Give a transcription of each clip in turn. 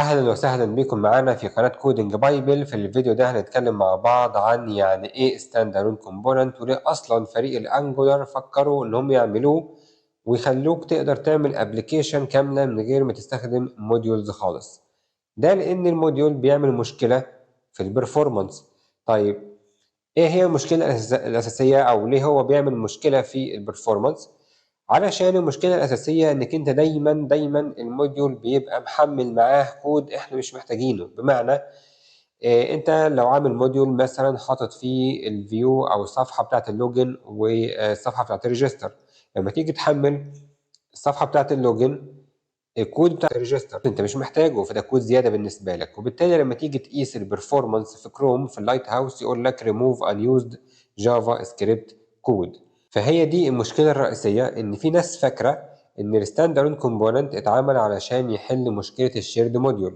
أهلا وسهلا بكم معانا في قناة كودينج بايبل. في الفيديو ده هنتكلم مع بعض عن يعني إيه ستاند ألون كومبوننت، وليه أصلا فريق الأنجولار فكروا إن هم يعملوه ويخلوك تقدر تعمل أبليكيشن كاملة من غير ما تستخدم موديولز خالص. ده لأن الموديول بيعمل مشكلة في البرفورمانس. طيب إيه هي المشكلة الأساسية أو ليه هو بيعمل مشكلة في البرفورمانس؟ علشان المشكلة الأساسية إنك أنت دايمًا الموديول بيبقى محمّل معاه كود إحنا مش محتاجينه، بمعنى أنت لو عامل موديول مثلًا حاطط فيه الview أو الصفحة بتاعة الlogin والصفحة بتاعة الregister، لمّا تيجي تحمّل الصفحة بتاعة الlogin الكود بتاع الregister أنت مش محتاجه، فده كود زيادة بالنسبة لك، وبالتالي لمّا تيجي تقيس الperformance في chrome في الlighthouse يقول لك remove unused javascript code. فهي دي المشكلة الرئيسية، إن في ناس فاكرة إن الstand alone component اتعمل علشان يحل مشكلة الshared module.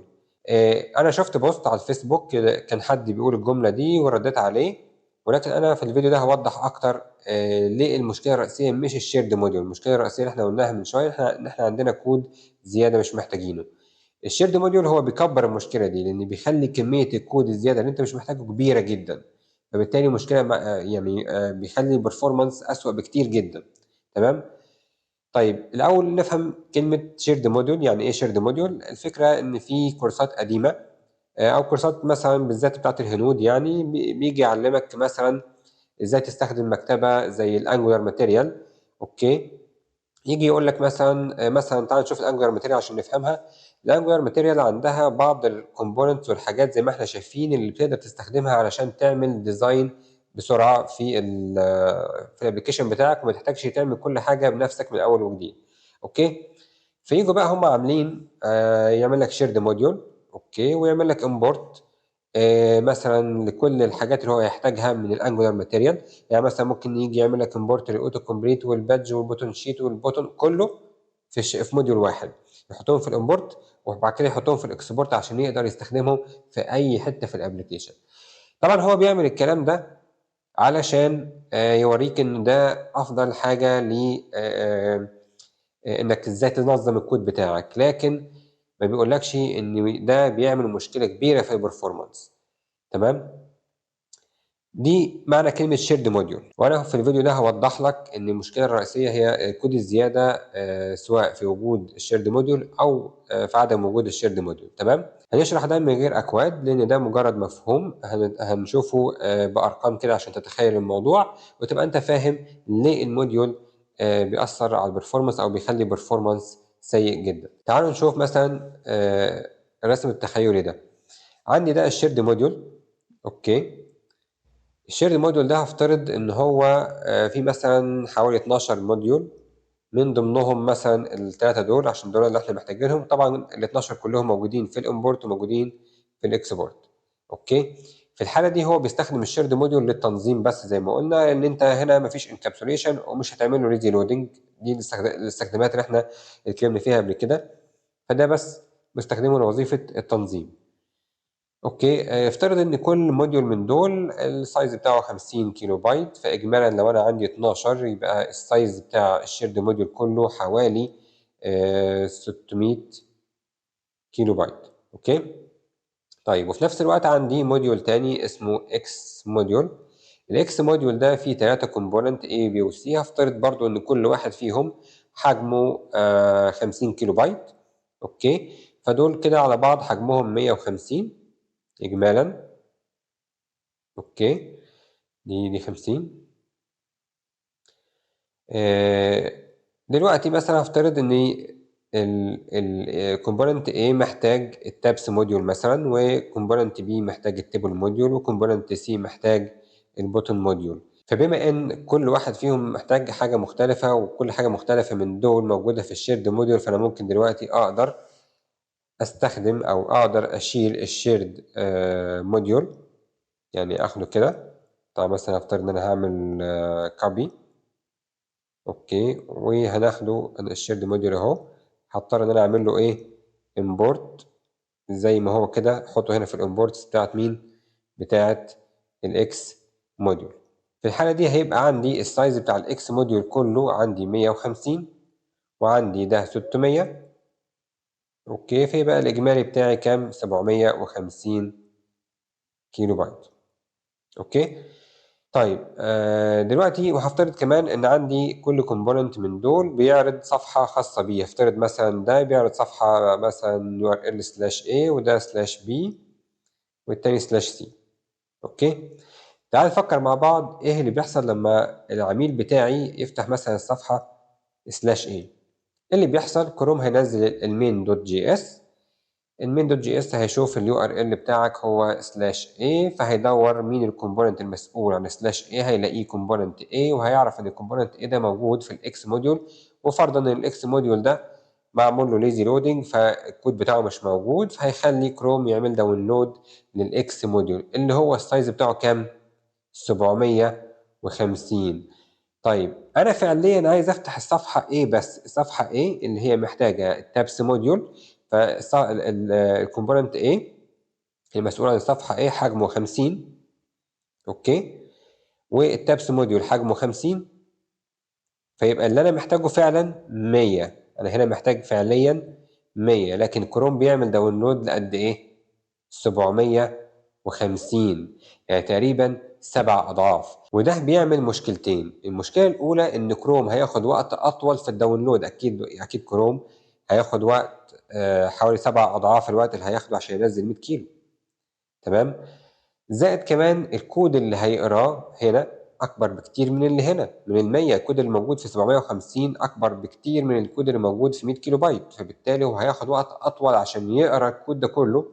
أنا شُفت بوست على الفيسبوك كده كان حد بيقول الجملة دي ورديت عليه، ولكن أنا في الفيديو ده هاوضّح أكتر ليه المشكلة الرئيسية مش الshared module. المشكلة الرئيسية اللي إحنا قُلناها من شوية إن إحنا عندنا كود زيادة مش محتاجينه. الshared module هو بيكبّر المشكلة دي، لإن بيخلّي كمية الكود الزيادة اللي أنت مش محتاجه كبيرة جدًا، فبالتالي المشكلة يعني بيخلّي الperformance أسوأ بكتير جدًا، تمام؟ طيب الأول نفهم كلمة shared module. يعني إيه shared module؟ الفكرة إن في كورسات قديمة أو كورسات مثلًا بالذات بتاعة الهنود يعني بييجي يعلّمك مثلًا إزاي تستخدم مكتبة زي الangular material. أوكي، ييجي يقول لك مثلًا تعالَ نشوف الangular material عشان نفهمها. الangular material عندها بعض الcomponents والحاجات زي ما إحنا شايفين اللي بتقدر تستخدمها علشان تعمل design بسرعة في الapplication بتاعك، وما تحتاجش تعمل كل حاجة بنفسك من أول وجديد. أوكي، فييجوا بقى هُم عاملين يعمل لك shared module. أوكي، ويعمل لك import مثلًا لكل الحاجات اللي هو هيحتاجها من الangular material. يعني مثلًا ممكن ييجي يعمل لك import للauto complete والbadge والbutton sheet والbutton كله في module واحد، يحطهم في الimport وبعد كده يحطهم في الexport عشان يقدر يستخدمهم في أي حتة في الapplication. طبعًا هو بيعمل الكلام ده علشان يورّيك إن ده أفضل حاجة إنك إزاي تنظّم الكود بتاعك، لكن ما بيقولكش إن ده بيعمل مشكلة كبيرة في الperformance. تمام؟ دي معنى كلمة shared module، وأنا في الفيديو ده هاوضّح لك إن المشكلة الرئيسية هي الكود الزيادة سواء في وجود الshared module أو في عدم وجود الshared module. تمام؟ هنشرح ده من غير أكواد لإن ده مجرد مفهوم هنشوفه بأرقام كده عشان تتخيل الموضوع وتبقى أنت فاهم ليه الmodule بيأثّر على الperformance أو بيخلّي performance سيء جدًا. تعالوا نشوف مثلًا الرسم التخيلي ده. عندي ده الshared module. أوكي. الshared module ده هافترض إن هو فيه مثلًا حوالي 12 module من ضمنهم مثلًا ال3 دول عشان دول اللي إحنا محتاجينهم. طبعًا ال12 كلّهم موجودين في الimport وموجودين في الexport. أوكي، في الحالة دي هو بيستخدم الshared module للتنظيم بس زي ما قُلنا، إن أنت هنا ما فيش encapsulation ومش هتعمل له ready loading. دي الاستخدامات اللي إحنا اتكلمنا فيها قبل كده، فده بس باستخدمه لوظيفة التنظيم. أوكي، افترض إن كل module من دول الsize بتاعه 50 كيلو بايت، فإجمالًا لو أنا عندي 12 يبقى الsize بتاع الshared module كله حوالي 600 كيلو بايت. أوكي، طيب وفي نفس الوقت عندي module تاني اسمه X module. الX module ده فيه 3 component A B وC. هافترض برضه إن كل واحد فيهم حجمه 50 كيلو بايت. أوكي، فدول كده على بعض حجمهم 150 إجمالًا. أوكي، دي 50. دلوقتي مثلًا هافترض إن component A محتاج الtabs module مثلًا، وcomponent B محتاج الtable module، وcomponent C محتاج الbutton module. فبما إن كل واحد فيهم محتاج حاجة مختلفة، وكل حاجة مختلفة من دول موجودة في الshared module، فأنا ممكن دلوقتي أقدر أستخدم أو أقدر أشيل الshared module. يعني آخده كده. طبعًا مثلًا هافترض إن أنا هاعمل copy. أوكي، وهناخده الshared module أهو. هاضطر إن أنا أعمل له إيه import زي ما هو كده، أحطه هنا في الimports بتاعة مين؟ بتاعة الX module. في الحالة دي هيبقى عندي الsize بتاع الX module كله عندي 150 وعندي ده 600 أوكي، فيبقى الإجمالي بتاعي كام؟ 750 كيلو بايت. أوكي. طيب دلوقتي وهافترض كمان إن عندي كل component من دول بيعرض صفحة خاصة بيه، هافترض مثلًا ده بيعرض صفحة مثلًا URL/A وده /B والتاني /C. أوكي. تعالَ نفكر مع بعض إيه اللي بيحصل لما العميل بتاعي يفتح مثلًا الصفحة /A. إيه اللي بيحصل؟ كروم هينزل الmain.js. الmain.js هيشوف الURL بتاعك هو /A، فهيدوّر مين الcomponent المسؤول عن /A، هيلاقيه component A، وهيعرف إن الcomponent A ده موجود في الX module، وفرضًا إن الX module ده معمول له lazy loading فالكود بتاعه مش موجود، فهيخلّي كروم يعمل download للX module اللي هو الsize بتاعه كام؟ 750. طيب أنا فعليًا عايز أفتح الصفحة A بس، الصفحة A اللي هي محتاجة الtabs module، الcomponent A المسؤول عن الصفحة A حجمه 50. أوكي، والtabs module حجمه 50، فيبقى اللي أنا محتاجه فعلًا 100. أنا هنا محتاج فعليًا 100، لكن كروم بيعمل download لقد إيه؟ 750، يعني تقريبًا 7 أضعاف، وده بيعمل مشكلتين. المشكلة الأولى إن كروم هياخد وقت أطول في الdownload، أكيد كروم هياخد وقت حوالي 7 أضعاف الوقت اللي هياخده عشان ينزل 100 كيلو. تمام؟ زائد كمان الكود اللي هيقراه هنا أكبر بكتير من اللي هنا، من ال100. الكود اللي موجود في 750 أكبر بكتير من الكود اللي موجود في 100 كيلو بايت، فبالتالي هو هياخد وقت أطول عشان يقرا الكود ده كله.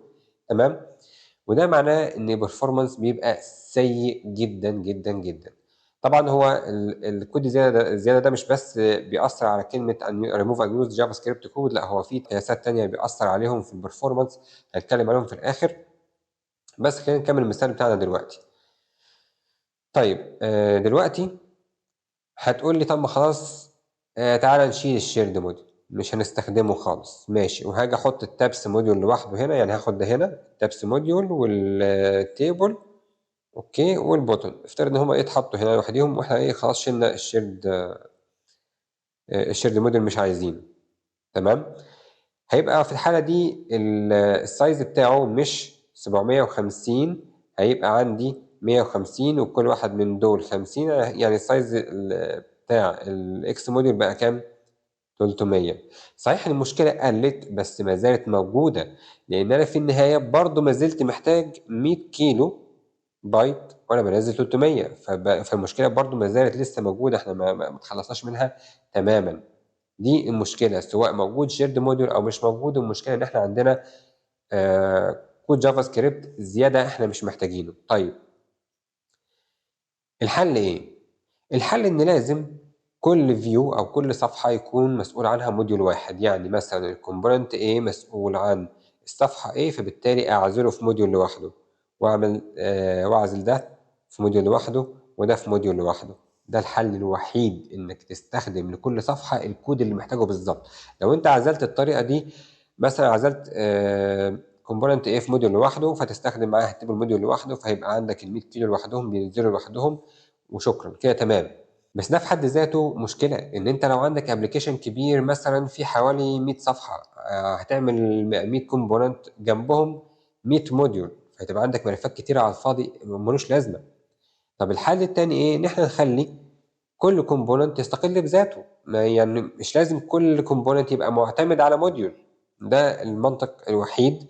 تمام؟ وده معناه إن الperformance بيبقى سيء جدًا، جدًا، جدًا. طبعًا هو الكود الزيادة ده مش بس بيأثّر على كلمة remove unused JavaScript code، لأ هو في قياسات تانية بيأثّر عليهم في الperformance هنتكلم عليهم في الآخر، بس خلّينا نكمّل المثال بتاعنا دلوقتي. طيب دلوقتي هتقول لي طب ما خلاص تعالَ نشيل الshared module، مش هنستخدمه خالص، ماشي، وهاجي أحط الtabs module لوحده هنا، يعني هاخد ده هنا الtabs module والtable أوكي، والbutton، افترض إن هُم اتحطّوا هنا لوحديهم وإحنا خلاص شِلنا الshared module مش عايزينه. تمام. هيبقى في الحالة دي الsize بتاعه مش 750، هيبقى عندي 150، وكل واحد من دول 50، يعني الsize بتاع الX module بقى كام؟ 300. صحيح المشكلة قلّت بس ما زالت موجودة، لإن أنا في النهاية برضه ما زلت محتاج 100 كيلو بايت وأنا بانزّل 300، فالمشكلة برضه ما زالت لسه موجودة، إحنا ما اتخلّصناش منها تمامًا. دي المشكلة، سواء موجود shared module أو مش موجود، المشكلة إن إحنا عندنا كود JavaScript زيادة إحنا مش محتاجينه. طيب الحل إيه؟ الحل إن لازم كل view أو كل صفحة يكون مسؤول عنها module واحد، يعني مثلًا الcomponent A مسؤول عن الصفحة A، فبالتالي أعزله في module لوحده، وأعمل وأعزل ده في module لوحده، وده في module لوحده. ده الحل الوحيد إنك تستخدم لكل صفحة الكود اللي محتاجه بالضبط. لو أنت عزلت الطريقة دي، مثلًا عزلت component A في module لوحده، فتستخدم معاه الtable module لوحده، فهيبقى عندك ال100 كيلو لوحدهم بينزلوا لوحدهم وشكرًا، كده تمام. بس ده في حد ذاته مشكلة، إن أنت لو عندك application كبير مثلًا فيه حوالي 100 صفحة، هتعمل 100 component جنبهم 100 module، فهتبقى عندك ملفات كتيرة على الفاضي ما لوش لازمة. طب الحل التاني إيه؟ إن إحنا نخلّي كل component يستقل بذاته، ما يعني مش لازم كل component يبقى معتمد على module. ده المنطق الوحيد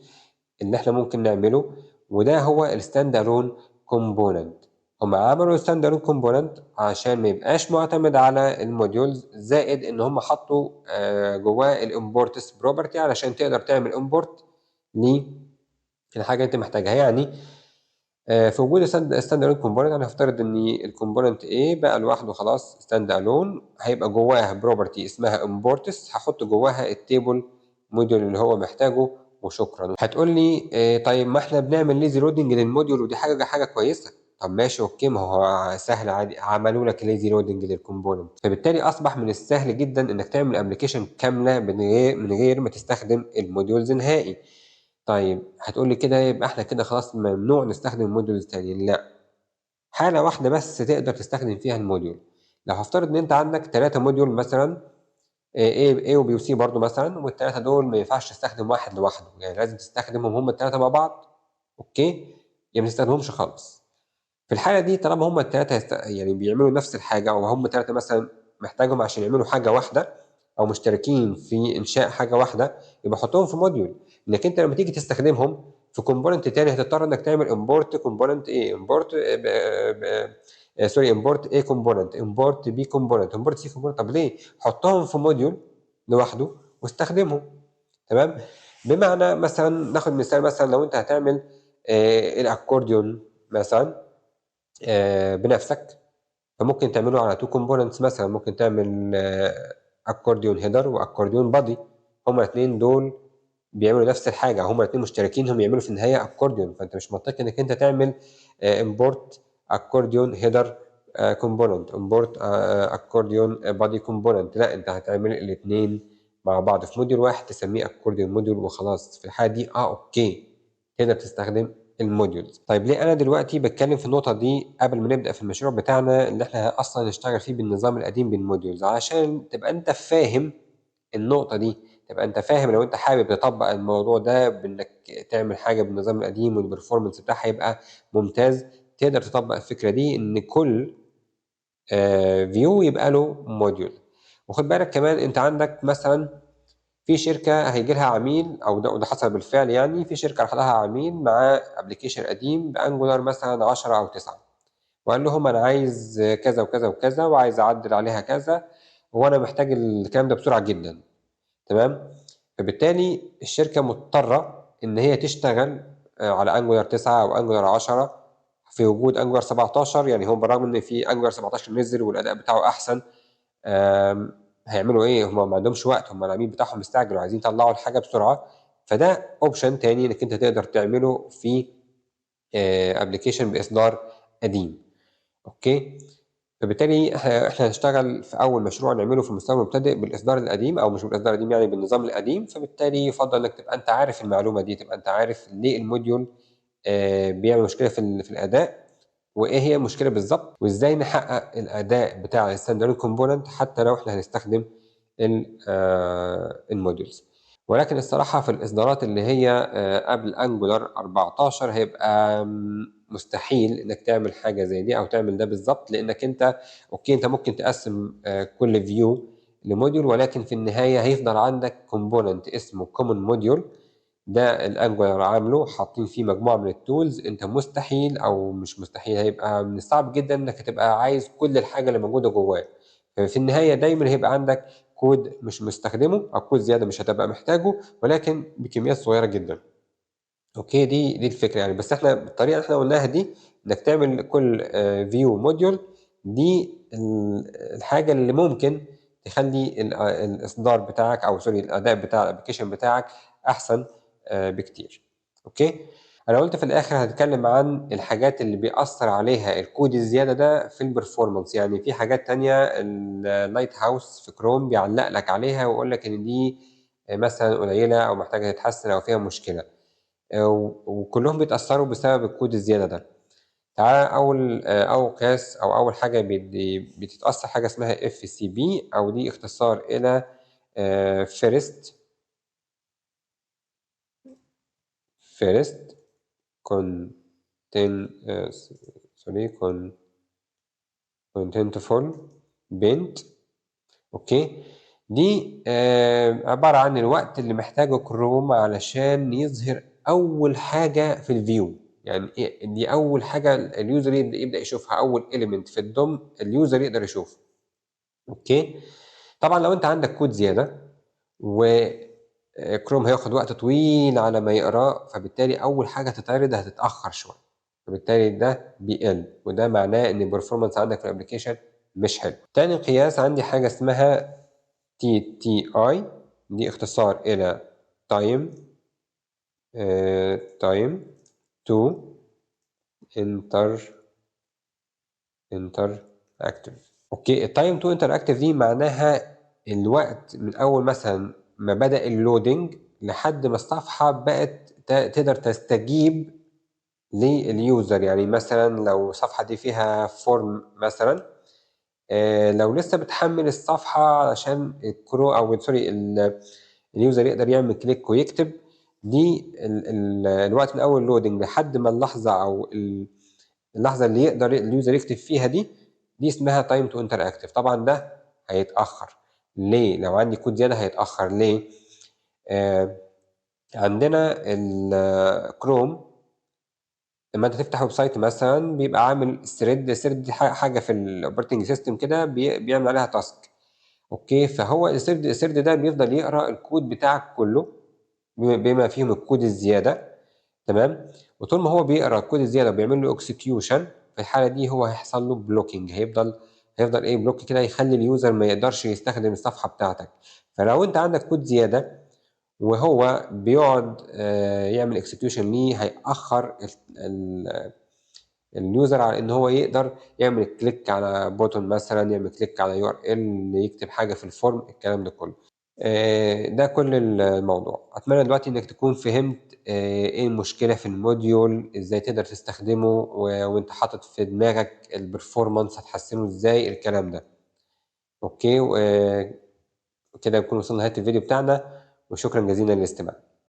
اللي إحنا ممكن نعمله، وده هو الstand alone component. هُم عملوا stand alone component عشان ما يبقاش معتمد على الmodules، زائد إن هُم حطّوا جواه الimports property علشان تقدر تعمل import للحاجة اللي أنت محتاجها. يعني في وجود stand alone component هنفترض إن الcomponent A بقى لوحده خلاص stand alone، هيبقى جواه property اسمها imports، هاحط جواها الtable module اللي هو محتاجه وشكرًا. هتقول لي طيب ما إحنا بنعمل lazy loading للmodule ودي حاجة كويسة. طب ماشي أوكي، ما هو سهل عادي، عملوا لك lazy loading للcomponent، فبالتالي أصبح من السهل جدًا إنك تعمل application كاملة من غير ما تستخدم الmodules نهائي. طيب هتقول لي كده يبقى إحنا كده خلاص ممنوع نستخدم modules تانيين، لأ، حالة واحدة بس تقدر تستخدم فيها الmodule. لو هافترض إن أنت عندك 3 module مثلًا A وB وC برضه مثلًا، وال3 دول ما ينفعش تستخدم واحد لوحده، يعني لازم تستخدمهم هُم ال3 مع بعض، أوكي، يا ما تستخدمهمش خالص. في الحالة دي طالما هُم ال3 يعني بيعملوا نفس الحاجة أو هُم 3 مثلًا محتاجهم عشان يعملوا حاجة واحدة أو مشتركين في إنشاء حاجة واحدة، يبقى حُطّهم في module، إنّك أنت لمّا تيجي تستخدمهم في component تاني هتضطر إنّك تعمل import component A import ب ب sorry import A component import B component import C component. طَب ليه؟ حُطّهم في module لوحده واستخدمهم، تمام؟ بمعنى مثلًا ناخد مثال مثلًا لو أنت هتعمل الأكورديون مثلًا بنَفْسك، فممكن تعمله على 2 components مثلًا، ممكن تعمل accordion header وaccordion body، هُم الاتنين دول بيعملوا نَفْس الحاجة، هُم الاتنين مشتركين إنهم يعملوا في النهاية accordion، فأنت مش منطقي إنّك أنت تعمل import accordion header component import accordion body component، لأ أنت هتعمل الاتنين مع بعض في module واحد تسميه accordion module وخلاص، في الحالة دي أوكي، تقدر تستخدم الmodules. طيب ليه أنا دلوقتي باتكلم في النقطة دي قبل ما نبدأ في المشروع بتاعنا اللي إحنا أصلًا هنشتغل فيه بالنظام القديم بالmodules، علشان تبقى أنت فاهم النقطة دي، تبقى أنت فاهم لو أنت حابب تطبّق الموضوع ده بإنك تعمل حاجة بالنظام القديم والperformance بتاعها يبقى ممتاز، تقدر تطبّق الفكرة دي إن كل view يبقى له module. وخُد بالك كمان أنت عندك مثلًا في شركة هييجي لها عميل أو وده حصل بالفعل يعني، في شركة راح لها عميل معاه application قديم بAngular مثلًا 10 أو 9 وقال لهم أنا عايز كذا وكذا وكذا وعايز أعدّل عليها كذا وأنا محتاج الكلام ده بسرعة جدًا، تمام؟ فبالتالي الشركة مضطرة إن هي تشتغل على Angular 9 أو Angular 10 في وجود Angular 17، يعني هو بالرغم إن في Angular 17 نزل والأداء بتاعه أحسن، هيعملوا إيه؟ هم ما عندهمش وقت، هم العميل بتاعهم مستعجل وعايزين يطلّعوا الحاجة بسرعة، فده option تاني إنّك أنت تقدر تعمله في application بإصدار قديم، أوكي؟ فبالتالي إحنا هنشتغل في أول مشروع نعمله في المستوى المبتدئ بالإصدار القديم أو مش بالإصدار القديم يعني بالنظام القديم، فبالتالي يُفضّل إنّك تبقى أنت عارف المعلومة دي، تبقى أنت عارف ليه الmodule بيعمل مشكلة في الأداء، وإيه هي المشكلة بالضبط، وإزاي نحقق الأداء بتاع الstandalone component حتى لو إحنا هنستخدم الmodules. ولكن الصراحة في الإصدارات اللي هي قبل Angular 14 هيبقى مستحيل إنّك تعمل حاجة زي دي أو تعمل ده بالضبط، لإنّك أنت أوكي أنت ممكن تقسّم كل view لmodule ولكن في النهاية هيفضل عندك component اسمه common module، ده الAngular عامله حاطين فيه مجموعة من الtools، أنت مستحيل أو مش مستحيل هيبقى من الصعب جدًا إنّك هتبقى عايز كل الحاجة اللي موجودة جوّاه، ففي النهاية دايمًا هيبقى عندك كود مش مستخدمه أو كود زيادة مش هتبقى محتاجه ولكن بكميات صغيرة جدًا، أوكي، دي الفكرة يعني، بس إحنا بالطريقة اللي إحنا قُلناها دي إنّك تعمل كل view module دي الحاجة اللي ممكن تخلّي الإصدار بتاعك أو sorry الأداء بتاع الapplication بتاعك أحسن بكتير، أوكي. أنا قُلت في الآخر هنتكلم عن الحاجات اللي بيأثّر عليها الكود الزيادة ده في الperformance، يعني في حاجات تانية الlighthouse في chrome بيعلّق لك عليها ويقول لك إن دي مثلًا قليلة أو محتاجة تتحسّن أو فيها مشكلة، وكلّهم بيتأثّروا بسبب الكود الزيادة ده. تعالَ أول قياس أو أول حاجة بتتأثّر حاجة اسمها FCB أو دي اختصار إلى first conten sorry contentful paint، أوكي، دي عبارة عن الوقت اللي محتاجه chrome علشان يظهر أول حاجة في الview، يعني دي أول حاجة الuser يبدأ يشوفها، أول element في الDOM الuser يقدر يشوفه، أوكي. طبعًا لو أنت عندك كود زيادة و chrome هياخد وقت طويل على ما يقراه، فبالتالي أول حاجة تتعرض هتتأخر شوية، فبالتالي ده بيقل، وده معناه إن الperformance عندك في الapplication مش حلو. تاني قياس عندي حاجة اسمها TTI دي اختصار إلى time to interactive، أوكي، الtime to interactive دي معناها الوقت من أول مثلًا ما بدأ الloading لحد ما الصفحة بقت تقدر تستجيب للuser، يعني مثلًا لو الصفحة دي فيها form مثلًا لو لسه بتحمّل الصفحة علشان الكرو أو سوري اليوزر يقدر يعمل كليك ويكتب، دي الوقت من أول loading لحد ما اللحظة أو اللحظة اللي يقدر اليوزر يكتب فيها دي اسمها time to interactive. طبعًا ده هيتأخّر. ليه؟ لو عندي كود زيادة هيتأخّر ليه؟ آآ عندنا الchrome لمّا أنت تفتح ويب سايت مثلًا بيبقى عامل thread دي حاجة في الoperating system كده بيعمل عليها task. أوكي، فهو السرد ده بيفضل يقرا الكود بتاعك كله بما فيهم الكود الزيادة، تمام، وطول ما هو بيقرا الكود الزيادة وبيعمل له execution في الحالة دي هو هيحصل له blocking هيفضل إيه block كده يخلّي اليوزر ما يقدرش يستخدم الصفحة بتاعتك. فلو أنت عندك كود زيادة وهو بيقعد يعمل execution ليه هيأخّر اليوزر على إن هو يقدر يعمل click على button مثلًا، يعمل click على URL، يكتب حاجة في الform، الكلام ده كله. ده كل الموضوع. أتمنى دلوقتي إنك تكون فهمت إيه المشكلة في الmodule، إزاي تقدر تستخدمه وأنت حاطط في دماغك الperformance هتحسّنه إزاي، الكلام ده. أوكي، وكده نكون وصلنا لنهاية الفيديو بتاعنا، وشكرًا جزيلًا للاستماع.